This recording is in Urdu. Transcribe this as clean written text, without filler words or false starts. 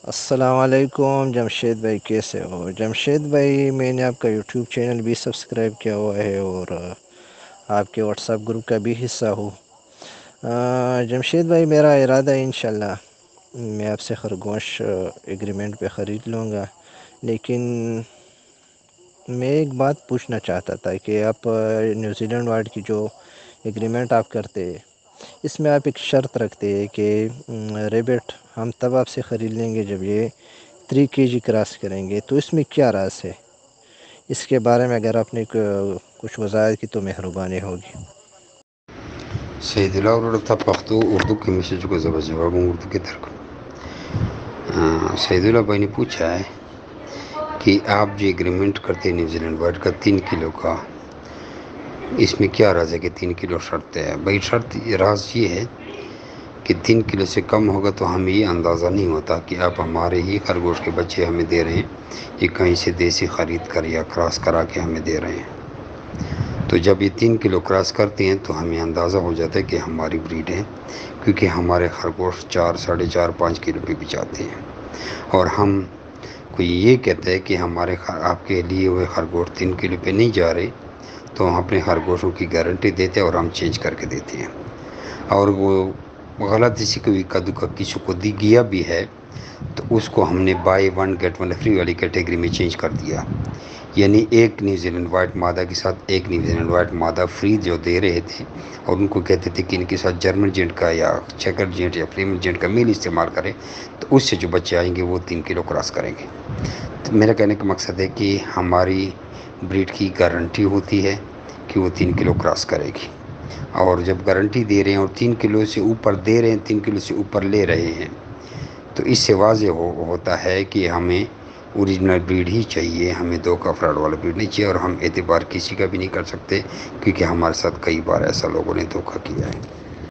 السلام علیکم جمشید بھائی، کیسے ہو؟ جمشید بھائی، میں نے آپ کا یوٹیوب چینل بھی سبسکرائب کیا ہوا ہے اور آپ کے واٹس ایپ گروپ کا بھی حصہ ہوں۔ جمشید بھائی، میرا ارادہ ہے انشاءاللہ میں آپ سے خرگوش ایگریمنٹ پہ خرید لوں گا، لیکن میں ایک بات پوچھنا چاہتا تھا کہ آپ نیوزی لینڈ وائٹ کی جو ایگریمنٹ آپ کرتے، اس میں آپ ایک شرط رکھتے ہیں کہ ریبٹ ہم تب آپ سے خرید لیں گے جب یہ 3 kg کراس کریں گے، تو اس میں کیا راز ہے؟ اس کے بارے میں اگر آپ نے کچھ وضاحت کی تو مہربانی ہوگی۔ سید اللہ تھا پختو اردو کے میسج کو جواب اردو کی طرف سید اللہ بھائی نے پوچھا ہے کہ آپ جو ایگریمنٹ کرتے ہیں نیوزی لینڈ وائٹ کا 3 کلو کا، اس میں کیا راز ہے کہ 3 کلو شرط ہے؟ بھائی شرط راز یہ ہے کہ 3 کلو سے کم ہوگا تو ہمیں یہ اندازہ نہیں ہوتا کہ آپ ہمارے ہی خرگوش کے بچے ہمیں دے رہے ہیں، یہ کہیں سے دیسی خرید کر یا کراس کرا کے ہمیں دے رہے ہیں۔ تو جب یہ 3 کلو کراس کرتے ہیں تو ہمیں اندازہ ہو جاتا ہے کہ ہماری بریڈ ہے، کیونکہ ہمارے خرگوش 4، 4.5، 5 کلو پہ بھی جاتے ہیں۔ اور ہم کوئی یہ کہتا ہے کہ ہمارے آپ کے لیے ہوئے خرگوش 3 کلو پہ نہیں جا رہے، تو ہم اپنے خرگوشوں کی گارنٹی دیتے ہیں اور ہم چینج کر کے دیتے ہیں۔ اور وہ غلط اسی کو کدو کا کسی کو دی گیا بھی ہے تو اس کو ہم نے بائی 1 گیٹ 1 فری والی کیٹیگری میں چینج کر دیا، یعنی ایک نیوزی لینڈ وائٹ مادہ کے ساتھ ایک نیوزی لینڈ وائٹ مادہ فری جو دے رہے تھے، اور ان کو کہتے تھے کہ ان کے ساتھ جرمن جینٹ کا یا چیکر جینٹ یا فلیمن جینٹ کا میل استعمال کریں تو اس سے جو بچے آئیں گے وہ 3 کلو کراس کریں گے۔ تو میرا کہنے کا مقصد ہے کہ ہماری بریڈ کی گارنٹی ہوتی ہے کہ وہ 3 کلو کراس کرے گی، اور جب گارنٹی دے رہے ہیں اور 3 کلو سے اوپر دے رہے ہیں، 3 کلو سے اوپر لے رہے ہیں، تو اس سے واضح ہوتا ہے کہ ہمیں اوریجنل بریڈ ہی چاہیے، ہمیں دھوکہ فراڈ والا بریڈ نہیں چاہیے، اور ہم اعتبار کسی کا بھی نہیں کر سکتے کیونکہ ہمارے ساتھ کئی بار ایسا لوگوں نے دھوکہ کیا ہے۔